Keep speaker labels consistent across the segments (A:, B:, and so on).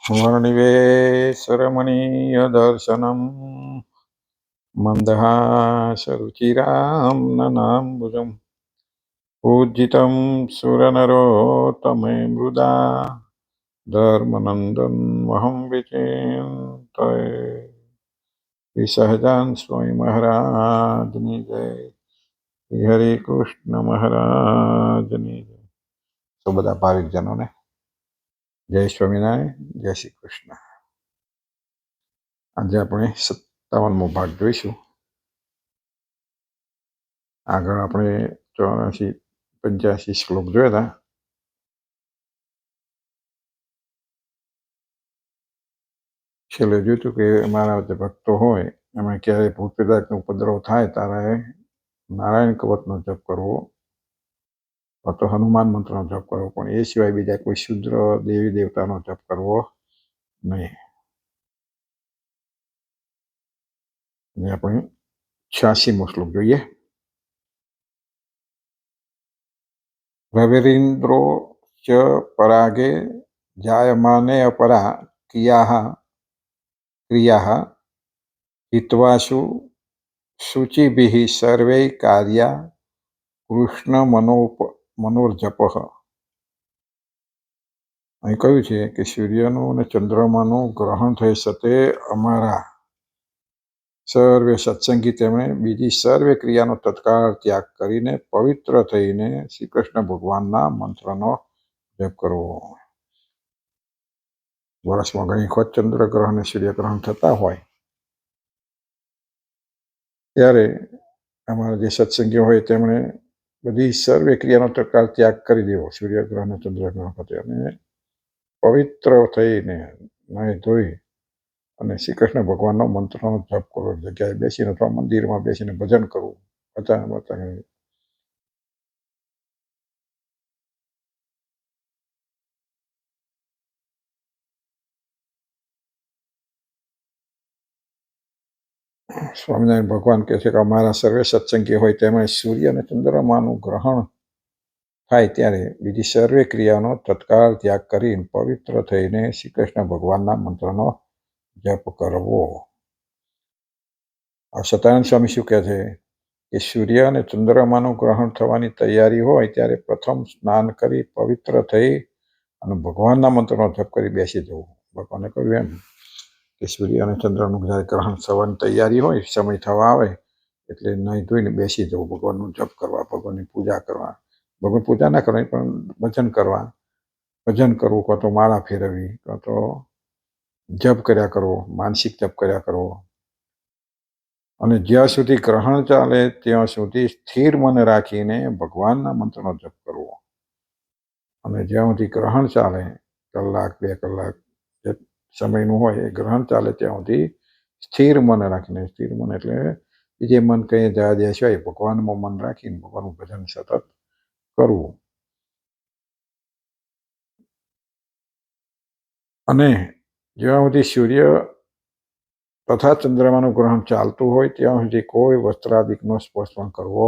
A: वर्णिवेश्वरमणीयदर्शनम् मन्दहासरुचिरां पूजितं सुरनरोत्तमे मृदा धर्मनन्दन्वहं विचिन्तये विसहजान स्वामी महाराजनी जय। हरे कृष्ण महाराजनी जय। तो बधा भाविकजनों ने जय स्वामिनारायण, जय श्री कृष्ण। आज આપણે 57મો ભાગ જોઈશું। આગળ આપણે 84-85 શ્લોક જોયા હતા। છેલ્લે જોયું હતું કે મારા જે ભક્તો હોય એમાં ક્યારે ભૂત પ્રેતનો ઉપદ્રવ થાય ત્યારે નારાયણ કવચનો જપ કરવો અથવા હનુમાન મંત્રનો જપ કરવો, પણ એ સિવાય બીજા કોઈ શુદ્ર દેવી દેવતાનો જપ કરવો નહીં। આપણે 86મો શ્લોક જોઈએ। રવિરિન્દ્રો ચ પરાગે જાયમાને અપરા ક્રિયા હિત્વાસુ શુચિભિઃ સર્વે કાર્યા કૃષ્ણ મનોર્જપ। અહીં કહ્યું છે કે સૂર્યનું અને ચંદ્રમાનું ગ્રહણ થઈ શકે અમારા સર્વે સત્સંગી તેમણે બીજી સર્વે ક્રિયાનો તત્કાળ ત્યાગ કરીને પવિત્ર થઈને શ્રી કૃષ્ણ ભગવાનના મંત્રનો જપ કરવો। વર્ષમાં ઘણી વખત ચંદ્રગ્રહણ અને સૂર્યગ્રહણ થતા હોય ત્યારે અમારા જે સત્સંગીઓ હોય તેમણે બધી સર્વે ક્રિયાનો તત્કાળ ત્યાગ કરી દેવો સૂર્યગ્રહણ અને ચંદ્રગ્રહણ વખતે, અને પવિત્ર થઈને નાહી ધોઈ અને શ્રી કૃષ્ણ ભગવાનનો મંત્રનો જપ કરવો, જગ્યાએ બેસીને અથવા મંદિરમાં બેસીને ભજન કરવું બતા। સ્વામિનારાયણ ભગવાન કહે છે કે અમારા સર્વે સત્સંગી હોય તેમણે સૂર્ય અને ચંદ્રમાનું ગ્રહણ થાય ત્યારે બીજી સર્વે ક્રિયાનો તત્કાળ ત્યાગ કરી પવિત્ર થઈને શ્રી કૃષ્ણ ભગવાનના મંત્રનો જપ કરવો। સત્યાનંદ સ્વામી શું કહે છે કે સૂર્ય અને ચંદ્રમાનું ગ્રહણ થવાની તૈયારી હોય ત્યારે પ્રથમ સ્નાન કરી પવિત્ર થઈ અને ભગવાનના મંત્રનો જપ કરી બેસી જવું। ભગવાને કહ્યું એમ કે સૂર્ય અને ચંદ્રનું જ્યારે ગ્રહણ થવાની તૈયારી હોય, સમય થવા આવે એટલે નહીં ધોઈને બેસી જવું, ભગવાનનું જપ કરવા, ભગવાનની પૂજા કરવા, ભગવાન પૂજા ના કરવાની પણ ભજન કરવા, ભજન કરવું, કાં તો માળા ફેરવવી, કાં તો જપ કર્યા કરવો, માનસિક જપ કર્યા કરવો, અને જ્યાં સુધી ગ્રહણ ચાલે ત્યાં સુધી સ્થિર મન રાખીને ભગવાનના મંત્રનો જપ કરવો, અને જ્યાં સુધી ગ્રહણ ચાલે કલાક 2 કલાક જે સમયનું હોય એ ગ્રહણ ચાલે ત્યાં સુધી સ્થિર મન રાખીને, સ્થિર મન એટલે જે મન કંઈ જવા દે સિવાય ભગવાનમાં મન રાખીને ભગવાનનું ભજન સતત કરવું। અને જ્યાં સુધી સૂર્ય તથા ચંદ્રમાનું ગ્રહણ ચાલતું હોય ત્યાં સુધી કોઈ વસ્ત્રાદિકનો સ્પર્શ પણ કરવો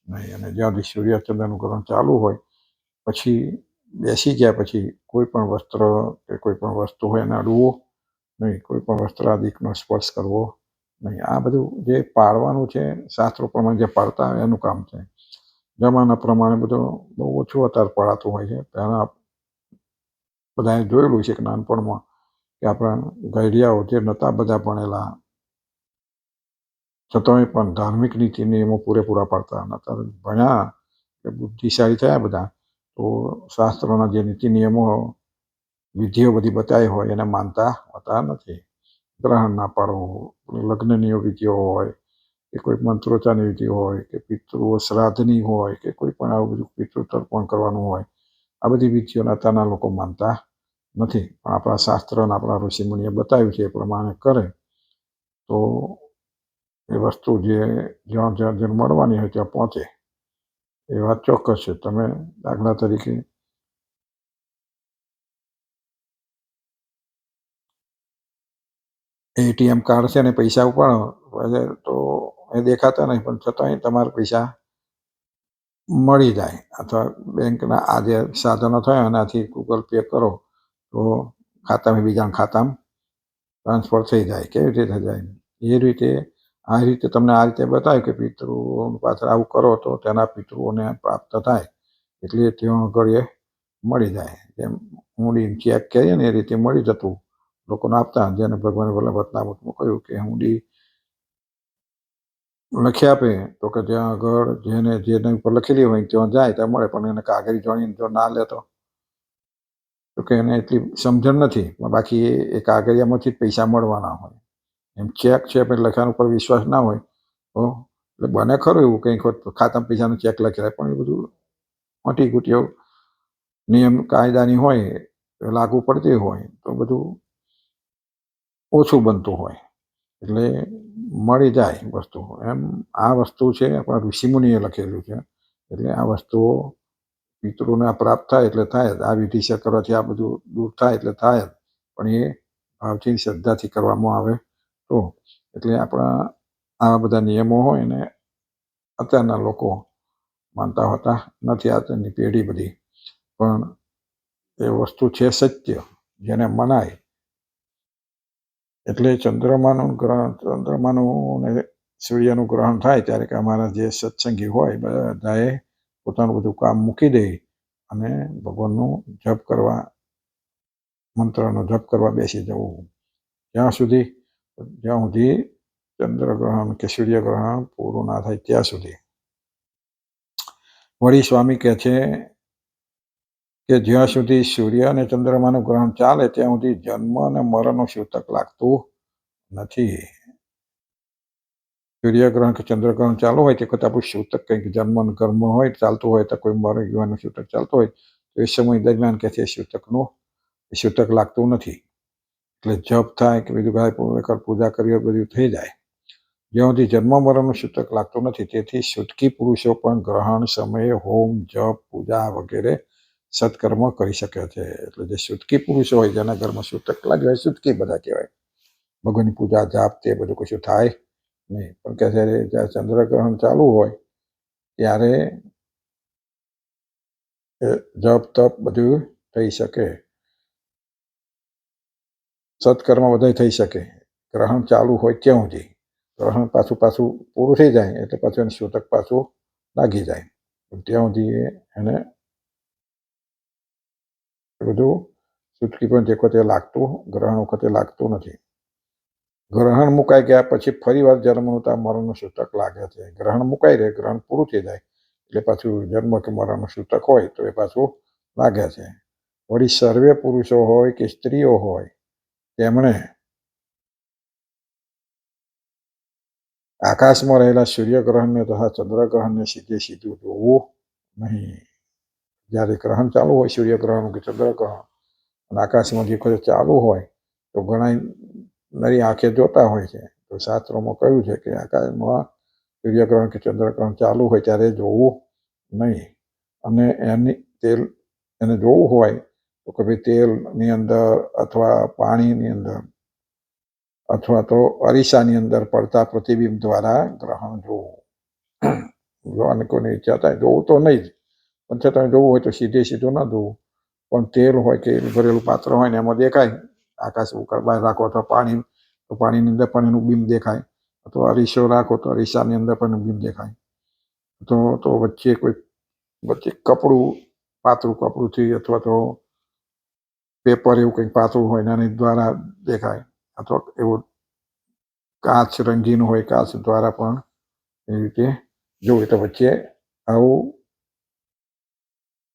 A: નહીં, અને જ્યાં સુધી સૂર્ય ચંદ્રનું ગ્રહણ ચાલુ હોય પછી બેસી ગયા પછી કોઈ પણ વસ્ત્ર કે કોઈ પણ વસ્તુ હોય એને અડવું નહીં, કોઈ પણ વસ્ત્રાદિકનો સ્પર્શ કરવો નહીં। આ બધું જે પાળવાનું છે શાસ્ત્રો પ્રમાણે જે પાળતા હોય એનું કામ છે। જમાના પ્રમાણે બધું બહુ ઓછું અત્યારે પડાતું હોય છે। પહેલાં બધાએ જોયેલું છે કે નાનપણમાં કે આપણા ઘડિયાઓ જે નહોતા બધા ભણેલા છતાંય પણ ધાર્મિક નીતિ નિયમો પૂરેપૂરા પાડતા નહોતા, ભણ્યા કે બુદ્ધિશાળી થયા બધા તો શાસ્ત્રોના જે નીતિ નિયમો વિધિઓ બધી બતાવી હોય એને માનતા હોતા નથી। ગ્રહણ ના પાડવું, લગ્નની વિધિઓ હોય કે કોઈ મંત્રોચ્ચારની વિધિ હોય કે પિતૃઓ શ્રાદ્ધની હોય કે કોઈ પણ આવું બધું પિતૃ તર્પણ કરવાનું હોય, આ બધી વિધિઓના અત્યારના લોકો માનતા નથી, પણ આપણા શાસ્ત્રના આપણા ઋષિમુનિએ બતાવ્યું છે એ પ્રમાણે કરે તો એ વસ્તુ જે જ્યાં મળવાની હોય ત્યાં પહોંચે, એ વાત ચોક્કસ છે। તમે દાખલા તરીકે એટીએમ કાર્ડ છે ને પૈસા ઉપાડો તો એ દેખાતા નહીં, પણ છતાંય તમારા પૈસા મળી જાય, અથવા બેંકના આ જે સાધનો થયા એનાથી ગૂગલ પે કરો તો ખાતામાં બીજાના ખાતામાં ટ્રાન્સફર થઈ જાય. કેવી રીતે જાય? એ રીતે આ રીતે તમને આ રીતે બતાવ્યું કે પિતૃઓ પાછળ આવું કરો તો તેના પિતૃઓને પ્રાપ્ત થાય, એટલે ત્યાં આગળ એ મળી જાય. જેમ હુંડી ચેક કહીએ ને એ રીતે મળી જતું લોકોને આપતા. જેને ભગવાને ભલે વતનામતમાં કહ્યું કે હુંડી લખી આપે તો કે ત્યાં આગળ જેને ઉપર લખેલી હોય ત્યાં જાય ત્યાં મળે, પણ એને કાગળી જોઈને જો ના લે તો કે એને એટલી સમજણ નથી. બાકી એ કાગળિયામાંથી જ પૈસા મળવાના હોય. એમ ચેક છે પણ લખાણ ઉપર વિશ્વાસ ના હોય તો એટલે બને ખરું એવું કંઈક ખાતામાં પૈસાનો ચેક લખી રાખે, પણ એ બધું મોટી ગુટીઓ નિયમ કાયદાની હોય લાગુ પડતી હોય તો બધું ઓછું બનતું હોય, એટલે મળી જાય વસ્તુ. એમ આ વસ્તુ છે આપણા ઋષિમુનિએ લખેલું છે. એટલે આ વસ્તુઓ પિતૃને પ્રાપ્ત થાય એટલે થાય જ. આ વિધિ કરવાથી આ બધું દૂર થાય એટલે થાય જ, પણ એ ભાવથી શ્રદ્ધાથી કરવામાં આવે તો. એટલે આપણા આવા બધા નિયમો હોય ને અત્યારના લોકો માનતા હોતા નથી, અત્યારની પેઢી બધી. પણ એ વસ્તુ છે સત્ય, જેને મનાય. એટલે ચંદ્રમાનું ને સૂર્યનું ગ્રહણ થાય ત્યારે કે અમારા જે સત્સંગી હોય બધાએ પોતાનું બધું કામ મૂકી દે અને ભગવાનનું જપ કરવા, મંત્રનો જપ કરવા બેસી જવું. જ્યાં સુધી ચંદ્રગ્રહણ કે સૂર્યગ્રહણ પૂરું ના થાય ત્યાં સુધી. વળી સ્વામી કહે છે કે જ્યાં સુધી સૂર્ય અને ચંદ્રમાનું ગ્રહણ ચાલે ત્યાં સુધી જન્મ અને મરણનું સૂતક લાગતું નથી. સૂર્યગ્રહણ કે ચંદ્રગ્રહણ ચાલુ હોય તે વખતે આપણું સૂતક કંઈક જન્મ કર્મ હોય ચાલતું હોય તો કોઈ મરી ગયું સૂતક ચાલતું હોય તો એ સમય દરમિયાન કે છે સૂતક લાગતું નથી. એટલે જપ થાય કે બીજું ગાય પૂજા કરી બધું થઈ જાય. જ્યાં સુધી જન્મ મરણનું સૂતક લાગતું નથી, તેથી સૂતકી પુરુષો પણ ગ્રહણ સમયે હોમ, જપ, પૂજા વગેરે સત્કર્મ કરી શકે છે. એટલે જે સૂતકી પુરુષો હોય જેના ઘરમાં સૂતક લાગ્યું હોય સૂતકી બધા કહેવાય. ભગવાનની પૂજા જાપ તે બધું કશું થાય નહીં. પણ કે જ્યારે ચંદ્રગ્રહણ ચાલુ હોય ત્યારે જપ તપ બધું થઈ શકે, સત્કર્મ બધા થઈ શકે. ગ્રહણ ચાલુ હોય ત્યાં સુધી. ગ્રહણ પાછું પૂરું થઈ જાય એટલે પાછું એને સૂતક પાછું લાગી જાય. ત્યાં સુધી એને બધું સૂતકી પણ તે વખતે લાગતું, ગ્રહણ વખતે લાગતું નથી. ગ્રહણ મુકાઈ ગયા પછી ફરી વાર જન્મનું મરણનું સૂતક લાગે છે. ગ્રહણ મુકાઈ રહે, ગ્રહણ પૂરું થઈ જાય એટલે પાછું જન્મ કે મરણનું સૂતક હોય તો એ પાછું લાગે છે. વળી સર્વે પુરુષો હોય કે સ્ત્રીઓ હોય તેમણે આકાશમાં રહેલા સૂર્યગ્રહણને તથા ચંદ્રગ્રહણને સીધું જોવું નહીં. જ્યારે ગ્રહણ ચાલુ હોય સૂર્યગ્રહણ કે ચંદ્રગ્રહણ અને આકાશમાં જે વખતે ચાલુ હોય તો ઘણા નરી આંખે જોતા હોય છે. તો શાસ્ત્રોમાં કહ્યું છે કે આકાશમાં સૂર્યગ્રહણ કે ચંદ્રગ્રહણ ચાલુ હોય ત્યારે જોવું નહીં. અને એને જોવું હોય તો કે ભાઈ તેલની અંદર અથવા પાણીની અંદર અથવા તો અરીસાની અંદર પડતા પ્રતિબિંબ દ્વારા ગ્રહણ જોવું. જોવાની કોઈની ઈચ્છા થાય જોવું તો નહીં જ, પણ છતાં જોવું હોય તો સીધું ના જોવું. પણ તેલ હોય કે ભરેલું પાત્ર હોય ને એમાં દેખાય, આકાશ ઉપર બહાર રાખો તો પાણીની અંદર પણ એનું બિંબ દેખાય, અથવા અરીસો રાખો તો અરીસાની અંદર પણ બિંબ દેખાય. તો વચ્ચે કપડું, પાતળું કપડુંથી અથવા તો પેપર એવું કંઈક પાતળું હોય એના દ્વારા દેખાય, અથવા એવું કાચ રંગીન હોય કાચ દ્વારા પણ એ રીતે જોવું. તો વચ્ચે આવું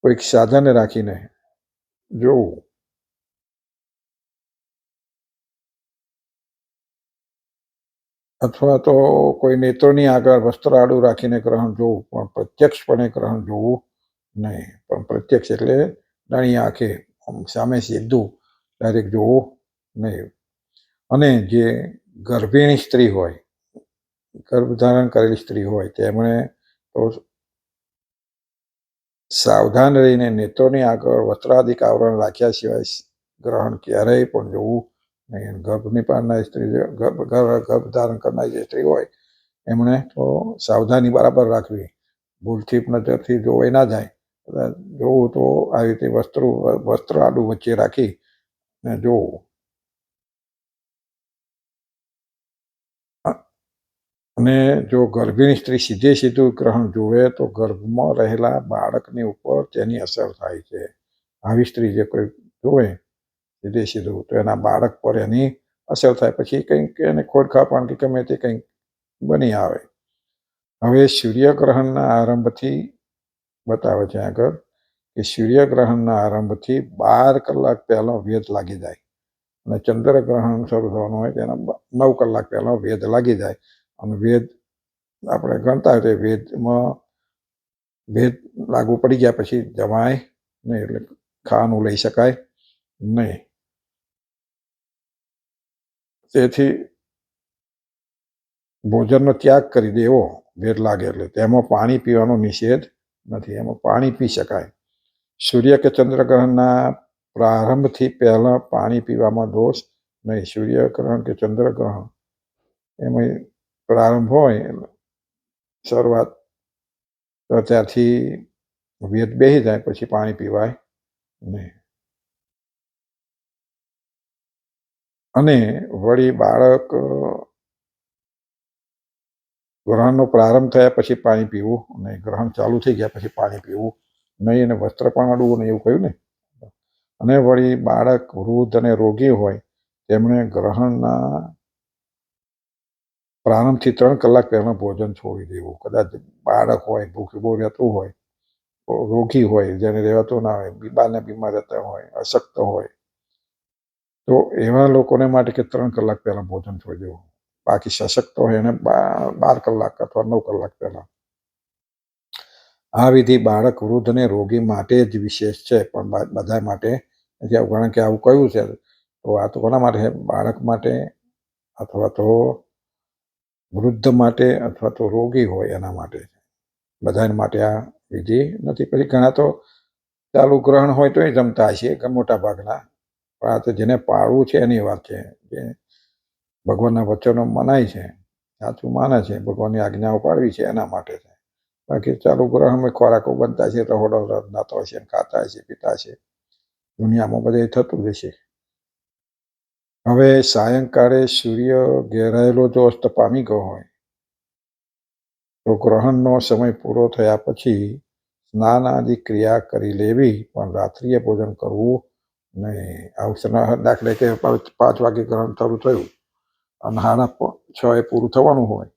A: કોઈક સાધન રાખીને જોવું. અથવા તો કોઈ નેત્રોની આગળ વસ્ત્ર આડું રાખીને ગ્રહણ જોવું, પણ પ્રત્યક્ષપણે ગ્રહણ જોવું નહીં. પણ પ્રત્યક્ષ એટલે નાની આંખે સામે સીધું ડાયરેક્ટ જોવું નહીં. અને જે ગર્ભિણી સ્ત્રી હોય, ગર્ભધારણ કરેલી સ્ત્રી હોય તેમણે તો સાવધાન રહીને નેત્રોની આગળ વસ્ત્રાદિક આવરણ રાખ્યા સિવાય ગ્રહણ ક્યારેય પણ જોવું નહીં. ગર્ભની પાડનારી સ્ત્રી, ગર્ભધારણ કરનારી જે સ્ત્રી હોય એમણે તો સાવધાની બરાબર રાખવી. ભૂલથી નજરથી જોવાઈ ના જાય. જોવું તો આ રીતે વસ્ત્ર આડું વચ્ચે રાખી ને જોવું. અને જો ગર્ભિણી સ્ત્રી સીધે સીધું ગ્રહણ જુએ તો ગર્ભમાં રહેલા બાળકની ઉપર તેની અસર થાય છે. આવી સ્ત્રી જે કોઈ જુએ સીધે સીધું તો એના બાળક પર એની અસર થાય, પછી કંઈક એને ખોડખાપણ કે ગમે તે કંઈક બની આવે. હવે સૂર્યગ્રહણના આરંભથી બતાવે છે આગળ કે સૂર્યગ્રહણના આરંભથી 12 કલાક પહેલાં વેદ લાગી જાય અને ચંદ્રગ્રહણ શરૂ થવાનું હોય તેના 9 કલાક પહેલાં વેદ લાગી જાય. અને વેદ આપણે ગણતા હોય તો વેદમાં વેદ લાગુ પડી ગયા પછી જમાય નહીં, એટલે ખાવાનું લઈ શકાય નહીં. તેથી ભોજનનો ત્યાગ કરી દેવો વેદ લાગે એટલે. તેમાં પાણી પીવાનો નિષેધ નથી, એમાં પાણી પી શકાય. સૂર્ય કે ચંદ્રગ્રહણના પ્રારંભથી પહેલાં પાણી પીવામાં દોષ નહીં. સૂર્યગ્રહણ કે ચંદ્રગ્રહણ એમાં પ્રારંભ હોય શરૂઆત તો ત્યાંથી વેદ બેસી જાય પછી પાણી પીવાય નહીં. અને વળી બાળક ગ્રહણનો પ્રારંભ થયા પછી પાણી પીવું નહીં, ગ્રહણ ચાલુ થઈ ગયા પછી પાણી પીવું નહીં, અને વસ્ત્ર પણ અડવું નહીં એવું કહ્યું ને. અને વળી બાળક વૃદ્ધ અને રોગી હોય તેમણે ગ્રહણના પ્રારંભથી 3 કલાક પહેલાં ભોજન છોડી દેવું. કદાચ બાળક હોય, ભૂખ્યું બહુ રહેતું હોય, રોગી હોય, જેને રહેવાતું ના હોય, બીમાર રહેતા હોય, અશક્ત હોય, તો એવા લોકોને માટે કે 3 કલાક પહેલાં ભોજન છોડી દેવું. બાકી સશક્ત હોય એને 12 કલાક અથવા 9 કલાક પહેલાં. આ વિધિ બાળક, વૃદ્ધ અને રોગી માટે જ વિશેષ છે, પણ બધા માટે નથી. કારણ કે આવું કહ્યું છે તો આ તો કોના માટે છે? બાળક માટે અથવા તો વૃદ્ધ માટે અથવા તો રોગી હોય એના માટે. બધા માટે આ વિધિ નથી. પછી ઘણા તો ચાલુ ગ્રહણ હોય તો જમતા હશે મોટા ભાગના, પણ આ તો જેને પાળવું છે એની વાત છે. જે ભગવાનના વચનો મનાય છે, સાચું માને છે, ભગવાનની આજ્ઞાઓ પાળવી છે એના માટે છે. બાકી ચાલુ ગ્રહણમાં ખોરાકો બનતા છે, રહોડો રંધાતો હશે, ખાતા હશે, પીતા હશે, દુનિયામાં બધે થતું જ હશે. હવે સાયંકાળે સૂર્ય ઘેરાયેલો જો અસ્ત પામી ગયો હોય તો ગ્રહણનો સમય પૂરો થયા પછી સ્નાન આદિ ક્રિયા કરી લેવી, પણ રાત્રિએ ભોજન કરવું નહીં. આવું દાખલે કે 5 વાગે ગ્રહણ શરૂ થયું અને 6:30 પૂરું થવાનું હોય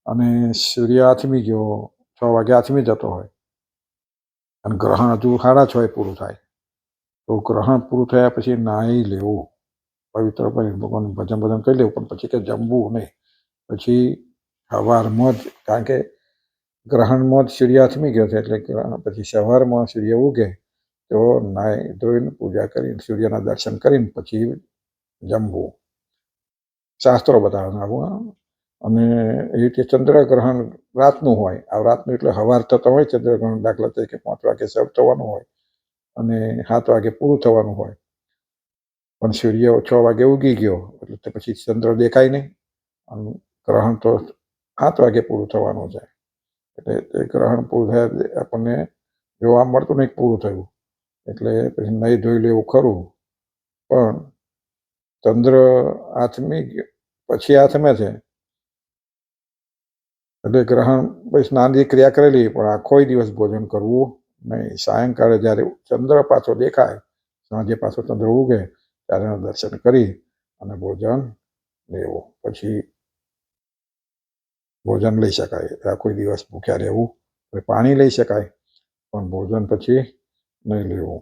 A: અને સૂર્ય આથમી ગયો 6 વાગે આથમી જતો હોય અને ગ્રહણ હજુ 6:30 પૂરું થાય, તો ગ્રહણ પૂરું થયા પછી નાહી લેવું, પવિત્ર ભગવાનનું ભજન કરી લેવું, પણ પછી કે જમવું નહીં. પછી સવારમાં જ, કારણ કે ગ્રહણમાં જ સૂર્ય આથમી ગયો છે એટલે પછી સવારમાં સૂર્ય ઉગે તો નાહી ધોઈને પૂજા કરીને સૂર્યના દર્શન કરીને પછી જમવું. શાસ્ત્રો બતાવે આવું. અને એ રીતે ચંદ્રગ્રહણ રાતનું હોય. આ રાતનું એટલે સવાર થતો હોય ચંદ્રગ્રહણ, દાખલા તરીકે 5 વાગે શરૂ થવાનું હોય અને 7 વાગે પૂરું થવાનું હોય, પણ સૂર્ય 6 વાગે ઉગી ગયો એટલે પછી ચંદ્ર દેખાય નહીં અને ગ્રહણ તો 7 વાગે પૂરું થવાનું છે. એટલે તે ગ્રહણ પૂરું થયા આપણને જોવા મળતું નહીં પૂરું થયું, એટલે પછી નહીં ધોઈ લેવું ખરું, પણ ચંદ્ર આથમી ગયો પછી આથમે છે એટલે ગ્રહણ પછી સ્નાનની ક્રિયા કરેલી, પણ આખો દિવસ ભોજન કરવું નહીં. સાયંકાળે જ્યારે ચંદ્ર પાછો દેખાય, સાંજે પાછો ચંદ્ર ઉગે ત્યારે દર્શન કરી અને ભોજન લેવું, પછી ભોજન લઈ શકાય. આખો દિવસ ભૂખ્યા રહેવું. પાણી લઈ શકાય પણ ભોજન પછી નહીં લેવું.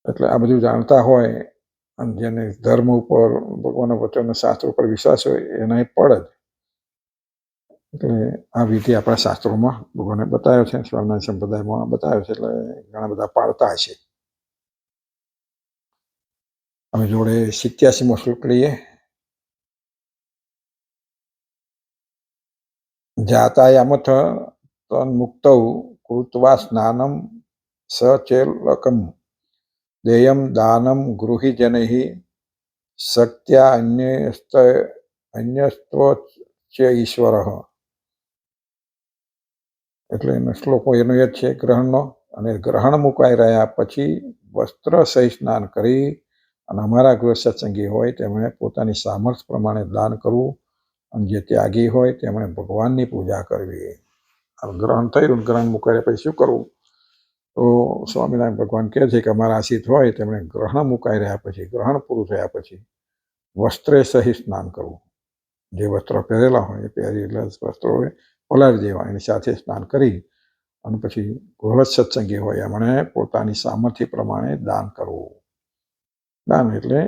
A: એટલે આ બધું જાણતા હોય અને જેને ધર્મ ઉપર, ભગવાનના વચન, શાસ્ત્રો ઉપર વિશ્વાસ હોય એના પડે જ. એટલે આ વિધિ આપણા શાસ્ત્રોમાં ભગવાને બતાવ્યો છે, સ્વામિનારાયણ સંપ્રદાયમાં બતાવ્યો છે, એટલે ઘણા બધા પાળતા હશે. અમે જોડે 87મો શ્લોક લઈએ. જાતાયામથ તન્મુક્તૌ કૃત્વા સ્નાનમ સચેલકમ દેયમ દાનમ ગૃહી જનૈઃ શક્ત્યા અન્યસ્ત્વ ચ ઈશ્વરઃ. એટલે એનો શ્લોકો એનો જ છે ગ્રહણનો. અને ગ્રહણ મુકાઈ રહ્યા પછી વસ્ત્ર સહિત સ્નાન કરી અને અમારા ગૃહ સત્સંગી હોય તેમણે પોતાની સામર્થ્ય પ્રમાણે દાન કરવું અને જે ત્યાગી હોય તેમણે ભગવાનની પૂજા કરવી. ગ્રહણ થયું, ગ્રહણ મુકાયા પછી શું કરવું? તો સ્વામિનારાયણ ભગવાન કહે છે કે અમારા આશિત હોય તેમણે ગ્રહણ મુકાઈ રહ્યા પછી, ગ્રહણ પૂરું થયા પછી વસ્ત્રે સહિત સ્નાન કરવું. જે વસ્ત્રો પહેરેલા હોય એ પહેરેલા વસ્ત્રો પલાળી દેવા, એની સાથે સ્નાન કરી અને પછી ગૃહ સત્સંગી હોય એમણે પોતાની સામર્થ્ય પ્રમાણે દાન કરવું. દાન એટલે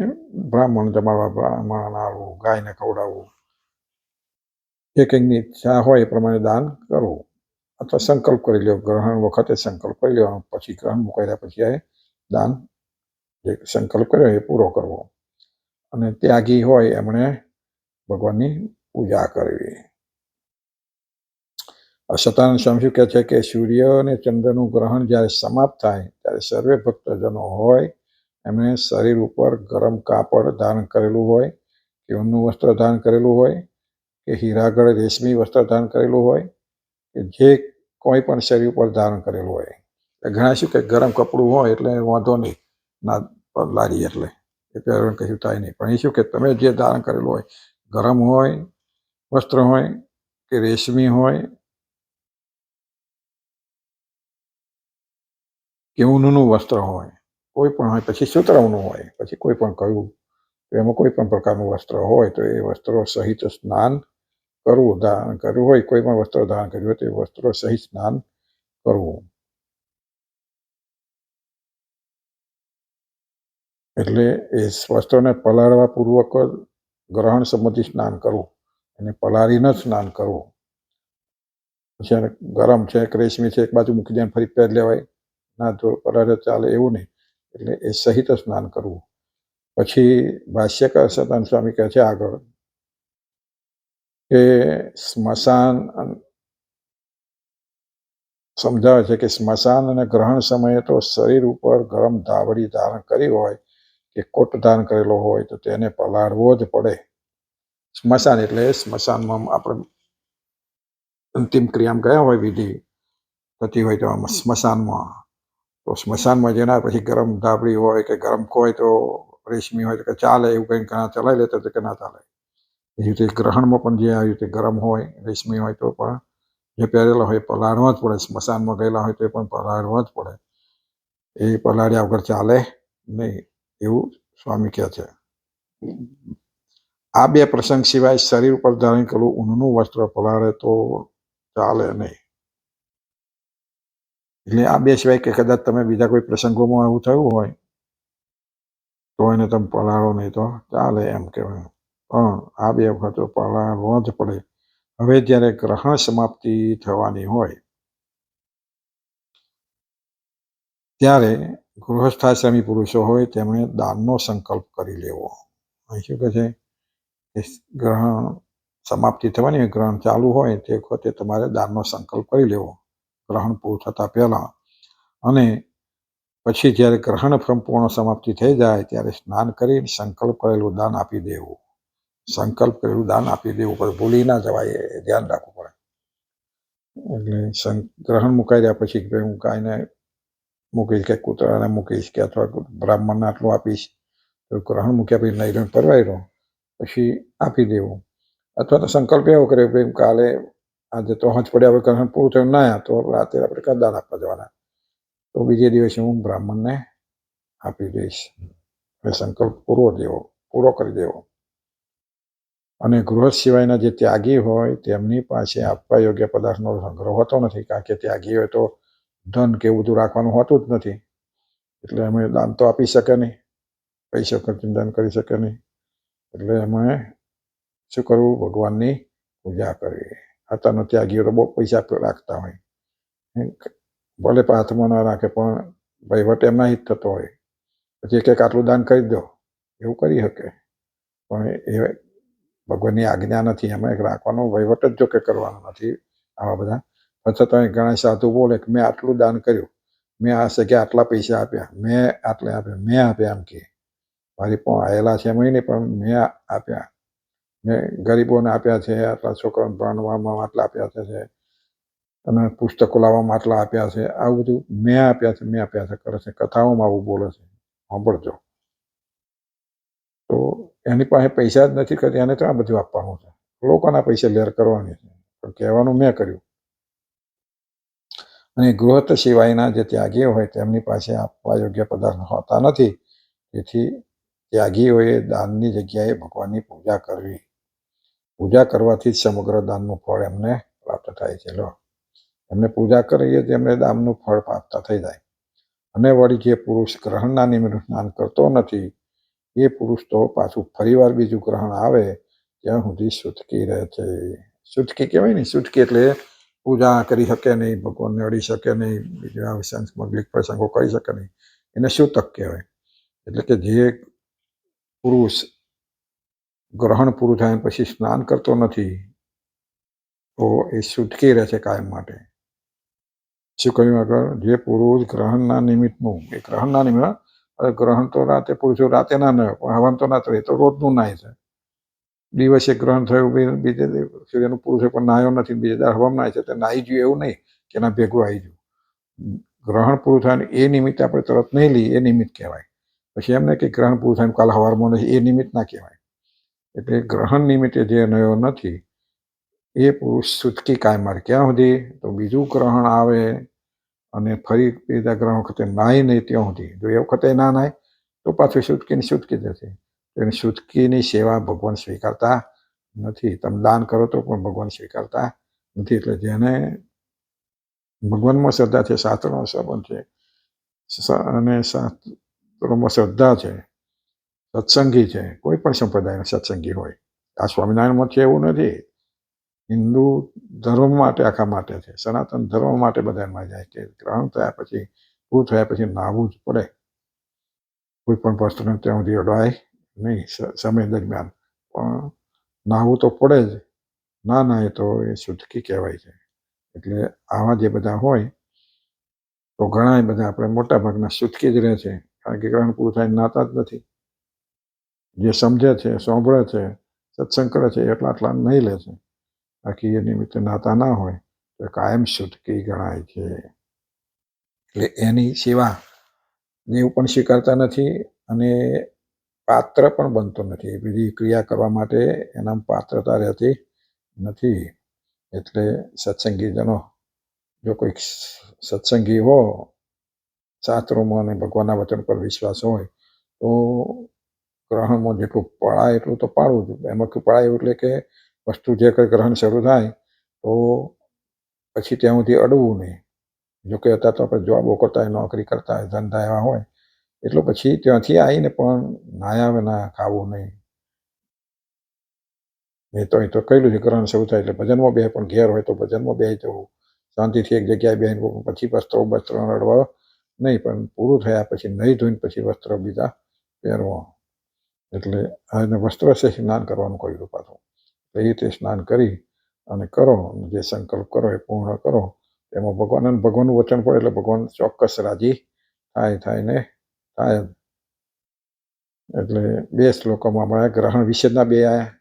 A: બ્રાહ્મણ જમાડવા, બ્રાહ્મણ આવવું, ગાયને ખવડાવવું, જે કંઈકની ઈચ્છા હોય એ પ્રમાણે દાન કરવું. અથવા સંકલ્પ કરી લો, ગ્રહણ વખતે સંકલ્પ કરી લો, પછી ગ્રહણ મુકાયા પછી એ દાન જે સંકલ્પ કર્યો એ પૂરો કરવો. અને ત્યાગી હોય એમણે ભગવાનની પૂજા કરવી. સતાનંદ સ્વામી શું કહે છે કે સૂર્ય અને ચંદ્રનું ગ્રહણ જ્યારે સમાપ્ત થાય ત્યારે સર્વે ભક્તજનો હોય એમણે શરીર ઉપર ગરમ કાપડ ધારણ કરેલું હોય કે ઊનનું વસ્ત્ર ધારણ કરેલું હોય કે હીરાગળ રેશમી વસ્ત્ર ધારણ કરેલું હોય કે જે કોઈ પણ શરીર ઉપર ધારણ કરેલું હોય. ઘણા શું કે ગરમ કપડું હોય એટલે વાંધો નહીં, ના લાગી એટલે એ પહેરવાનું કશું થાય નહીં. પણ એ શું કે તમે જે ધારણ કરેલું હોય, ગરમ હોય વસ્ત્ર હોય કે રેશમી હોય કે ઊનનું વસ્ત્ર હોય, કોઈ પણ હોય, પછી સૂતરવનું હોય, પછી કોઈ પણ કહ્યું તો એમાં કોઈ પણ પ્રકારનું વસ્ત્ર હોય તો એ વસ્ત્રો સહિત સ્નાન કરવું. ધારણ કર્યું હોય, કોઈ પણ વસ્ત્ર ધારણ કર્યું હોય તો એ વસ્ત્રો સહિત સ્નાન કરવું. એટલે એ વસ્ત્રોને પલાળવા પૂર્વક ગ્રહણ સંબંધી સ્નાન કરવું, એને પલાળીને જ સ્નાન કરવું. પછી એને ગરમ છે કે રેશમી છે એક બાજુ મૂકી દે ફરી પહેરી લેવાય, ના તો પલાળે ચાલે એવું નહીં. એટલે એ સહિત સ્નાન કરવું. પછી ભાષ્યકાર સતાનંદ સ્વામી કહે છે આગળ કે સ્મશાન સમજાવે છે કે સ્મશાન અને ગ્રહણ સમયે તો શરીર ઉપર ગરમ ધાબળી ધારણ કરી હોય કે કોટ ધારણ કરેલો હોય તો તેને પલાળવો જ પડે. સ્મશાન એટલે સ્મશાનમાં આપણે અંતિમ ક્રિયામાં ગયા હોય, વિધિ થતી હોય તો સ્મશાનમાં, તો સ્મશાનમાં જેના પછી ગરમ ધાબળી હોય કે ગરમ હોય તો રેશમી હોય તો કે ચાલે, એવું કંઈ ઘણા ચલાવી લેતા તો કે ના ચાલે. એ રીતે ગ્રહણમાં પણ જે આવી રીતે ગરમ હોય રેશમી હોય તો પણ જે પહેરેલા હોય પલાળવા જ પડે. સ્મશાનમાં ગયેલા હોય તો એ પણ પલાળવા જ પડે. એ પલાળ્યા વગર ચાલે નહીં, એવું સ્વામી કહે છે. આ બે પ્રસંગ સિવાય શરીર ઉપર ધારણ કરેલું ઊનનું વસ્ત્ર પલાળે તો ચાલે નહીં. એટલે આ બે સિવાય કે કદાચ તમે બીજા કોઈ પ્રસંગોમાં આવું થયું હોય તો એને તમે પલાળો નહીં તો ચાલે એમ કહેવાય. પણ આ બે વખત પલાળવો જ પડે. હવે જ્યારે ગ્રહણ સમાપ્તિ થવાની હોય ત્યારે ગૃહસ્થાશ્રમી પુરુષો હોય તેમણે દાનનો સંકલ્પ કરી લેવો. અહીં શું કહે છે કે ગ્રહણ સમાપ્તિ થવાની હોય, ગ્રહણ ચાલુ હોય તે વખતે તમારે દાનનો સંકલ્પ કરી લેવો ગ્રહણ પૂરું થતાં પહેલાં. અને પછી જ્યારે ગ્રહણ સંપૂર્ણ સમાપ્તિ થઈ જાય ત્યારે સ્નાન કરી સંકલ્પ કરેલું દાન આપી દેવું. સંકલ્પ કરેલું દાન આપી દેવું પડે, ભૂલી ના જવાય, એ ધ્યાન રાખવું પડે. એટલે ગ્રહણ મુકાઈ રહ્યા પછી હું ગાયને મૂકીશ કે કૂતરાને મૂકીશ કે અથવા બ્રાહ્મણને આટલું આપીશ, તો ગ્રહણ મૂક્યા પછી નૈરણ પરવાઈ રહ્યો પછી આપી દેવું. અથવા તો સંકલ્પ એવો કર્યો કે કાલે આજે તો હજ પડ્યા હવે ગ્રહણ પૂરું થયું ના તો રાતે આપણે કદાન આપવા જવાના, તો બીજે દિવસે હું બ્રાહ્મણને આપી દઈશ. એ સંકલ્પ પૂરો કરી દેવો. અને ગૃહસ્થ સિવાયના જે ત્યાગી હોય તેમની પાસે આપવા યોગ્ય પદાર્થનો સંગ્રહ હોતો નથી, કારણ કે ત્યાગી હોય તો ધન કે એવું બધું રાખવાનું હોતું જ નથી. એટલે અમે દાન તો આપી શકે નહીં, પૈસા ખર્ચીને દાન કરી શકે નહીં. એટલે અમે શું કરવું? ભગવાનની પૂજા કરવી. અત્યારના ત્યાગીઓ તો બહુ પૈસા રાખતા હોય, ભલે હાથમાં ના રાખે પણ વહીવટ એમના જ થતો હોય. પછી એક આટલું દાન કરી દો એવું કરી શકે, પણ એ ભગવાનની આજ્ઞા નથી. એમાં રાખવાનો વહીવટ જ જો કે કરવાનો નથી. આવા બધા છતાં ઘણા સાધુ બોલે કે મેં આટલું દાન કર્યું, મેં આ જગ્યાએ આટલા પૈસા આપ્યા, મેં આટલા આપ્યા, મેં આપ્યા, એમ કે મારી પણ આવેલા છે એમ નહીં, પણ મેં આપ્યા, મેં ગરીબોને આપ્યા છે, આટલા છોકરાઓને ભણવામાં આટલા આપ્યા છે, તમે પુસ્તકો લાવવામાં આટલા આપ્યા છે, આવું બધું મેં આપ્યા છે કરે છે, કથાઓમાં આવું બોલે છે. સાંભળજો. તો એની પાસે પૈસા જ નથી કરતી, એને તો આ બધું આપવાનું છે. લોકોના પૈસા લેર કરવાની છે, પણ કહેવાનું મેં કર્યું. અને ગૃહસ્થ સિવાયના જે ત્યાગીઓ હોય તેમની પાસે આપવા યોગ્ય પદાર્થ હોતા નથી. તેથી ત્યાગીઓએ દાનની જગ્યાએ ભગવાનની પૂજા કરવી. પૂજા કરવાથી જ સમગ્ર દાનનું ફળ એમને પ્રાપ્ત થાય છે. લો, એમને પૂજા કરીએ તો એમને દાનનું ફળ પ્રાપ્ત થઈ જાય. અને વળી જે પુરુષ ગ્રહણના નિમિત્તે સ્નાન કરતો નથી, એ પુરુષ તો પાછું ફરીવાર બીજું ગ્રહણ આવે ત્યાં સુધી છૂટકી રહે છે. છૂટકી કહેવાય ને, છૂટકી એટલે પૂજા કરી શકે નહીં, ભગવાનને અડી શકે નહીં, બીજા મગલિક પ્રસંગો કરી શકે નહીં, એને છૂતક કહેવાય. એટલે કે જે પુરુષ ગ્રહણ પૂરું થાય પછી સ્નાન કરતો નથી, તો એ છૂટકી રહે છે કાયમ માટે. શું કહ્યું આગળ? જે પુરુષ ગ્રહણના નિમિત્તનું, એ ગ્રહણના નિમિત્ત, ગ્રહણ તો રાતે પુરુષો રાતે ના નવે, પણ હવન તો ના કરે, તો રોજનું નાય છે. દિવસે ગ્રહણ થયું, બીજે સૂર્યનું પુરુષ પણ નાયો નથી, બીજે દાડે હવન નાય છે, તો નાહી ગયું એવું નહીં કે એના ભેગું આવી ગયું. ગ્રહણ પૂરું થાય એ નિમિત્તે આપણે તરત નહીં લઈએ, એ નિમિત્ત કહેવાય. પછી એમ નહીં કે ગ્રહણ પૂરું થાય કાલ સવારમાં નહીં, એ નિમિત્ત ના કહેવાય. એટલે ગ્રહણ નિમિત્તે જે નયો નથી, એ પુરુષ છૂટકી કાયમ માટે. ક્યાં સુધી? તો બીજું ગ્રહણ આવે અને ફરી બીજા ગ્રહણ વખતે નાય નહીં ત્યાં સુધી. જો એ વખતે ના નાય તો પાછું છૂટકી જશે. એની છૂટકીની સેવા ભગવાન સ્વીકારતા નથી. તમે દાન કરો તો પણ ભગવાન સ્વીકારતા નથી. એટલે જેને ભગવાનમાં શ્રદ્ધા છે, શાસ્ત્રનો સંબંધ છે, અને શાસ્ત્રોમાં શ્રદ્ધા છે, સત્સંગી છે, કોઈ પણ સંપ્રદાયનો સત્સંગી હોય. આ સ્વામિનારાયણમાં છે એવું નથી. હિન્દુ ધર્મ માટે, આખા માટે છે, સનાતન ધર્મ માટે બધામાં જાય કે ગ્રહણ થયા પછી, પૂરું થયા પછી નાહવું જ પડે. કોઈ પણ વસ્તુને ત્યાં સુધી અડવાય નહીં સમય દરમિયાન, પણ નાહવું તો પડે જ. ના નાહે તો એ છૂટકી કહેવાય છે. એટલે આવા જે બધા હોય તો ઘણા બધા આપણે મોટા ભાગના છૂટકી જ રહે છે, કારણ કે ગ્રહણ પૂરું થાય નાતા જ નથી. જે સમજે છે, સાંભળે છે, સત્સંગ કરે છે, એટલા નહીં લે છે. બાકી એ નિમિત્તે નાતા ના હોય તો કાયમ છૂટકી ગણાય છે. એટલે એની સેવા એવું પણ સ્વીકારતા નથી અને પાત્ર પણ બનતો નથી. બધી ક્રિયા કરવા માટે એના પાત્રતા રહેતી નથી. એટલે સત્સંગીજનો, જો કોઈ સત્સંગી હો, શાસ્ત્રોમાં અને ભગવાનના વચન પર વિશ્વાસ હોય, તો ગ્રહણમાં જેટલું પડાય એટલું તો પાડવું જ. એમાં પડાય એટલે કે વસ્તુ જે કંઈ ગ્રહણ શરૂ થાય તો પછી ત્યાં સુધી અડવું નહીં. જોકે અત્યારે તો આપણે જોબો કરતા હોય, નોકરી કરતા હોય, ધંધા એવા હોય, એટલે પછી ત્યાંથી આવીને પણ નાયા વિના ખાવું નહીં. નહીં તો અહીં તો કહેલું છે ગ્રહણ શરૂ થાય એટલે ભજનમાં બે, પણ ઘેર હોય તો ભજનમાં બે જવું, શાંતિથી એક જગ્યાએ બેન પછી વસ્ત્રો અડવા નહીં, પણ પૂરું થયા પછી નહીં ધોઈને પછી વસ્ત્ર બીજા પહેરવા. એટલે આને વસ્ત્ર છે સ્નાન કરવાનું કહ્યું પાછું. એ રીતે સ્નાન કરી અને કરો, જે સંકલ્પ કરો એ પૂર્ણ કરો. એમાં ભગવાનનું વચન પડે એટલે ભગવાન ચોક્કસ રાજી થાય. એટલે બે શ્લોકોમાં મળ્યા. ગ્રહણ વિશેના બે આયા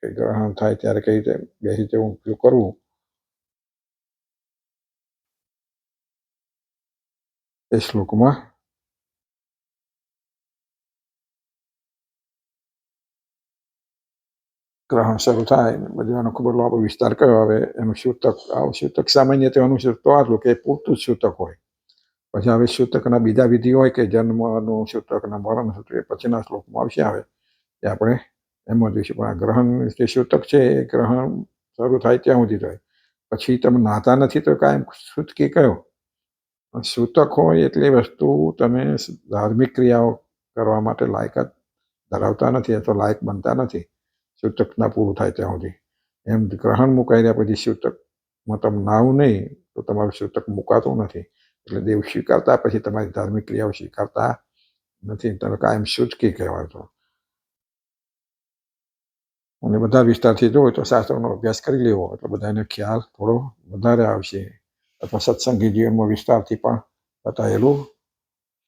A: કે ગ્રહણ થાય ત્યારે કઈ રીતે બેસી જવું, ઉપયોગ કરવું. એ શ્લોકમાં ગ્રહણ શરૂ થાય બધાનો ખૂબ લાંબો વિસ્તાર કયો. હવે એનું સૂતક સામાન્ય તો અનુસૂત તો આટલું કે પૂરતું જ સૂતક હોય. પછી હવે સૂતકના બીજા વિધિ હોય કે જન્મનું સૂતકના મરણ સૂતક, એ પછીના શ્લોકમાં આવશે. આવે એ આપણે એમાં જોઈશું. પણ આ ગ્રહણ જે સૂતક છે એ ગ્રહણ શરૂ થાય ત્યાં સુધી થાય. પછી તમે નાતા નથી તો કાયમ છૂટકી કયો. સૂતક હોય એટલે વસ્તુ તમે ધાર્મિક ક્રિયાઓ કરવા માટે લાયકાત ધરાવતા નથી, અથવા લાયક બનતા નથી સૂતક ના પૂરું થાય ત્યાં સુધી. એમ ગ્રહણ મુકાઈ રહ્યા પછી સૂતકમાં તમે નાવું નહીં તો તમારું સૂતક મુકાતું નથી. એટલે દેવ સ્વીકારતા પછી તમારી ધાર્મિક ક્રિયાઓ સ્વીકારતા નથી. તમે કાયમ છૂટકી કહેવાય છો. અને બધા વિસ્તારથી જો તો શાસ્ત્રોનો અભ્યાસ કરી લેવો એટલે બધાને ખ્યાલ થોડો વધારે આવશે. અથવા સત્સંગી જીવનમાં વિસ્તારથી પણ બતાવેલું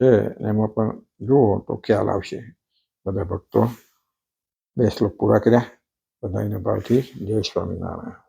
A: છે, એમાં પણ જુઓ તો ખ્યાલ આવશે. બધા ભક્તો બે શ્લોક પૂરા કર્યા. બધાને ભાવથી જય સ્વામિનારાયણ.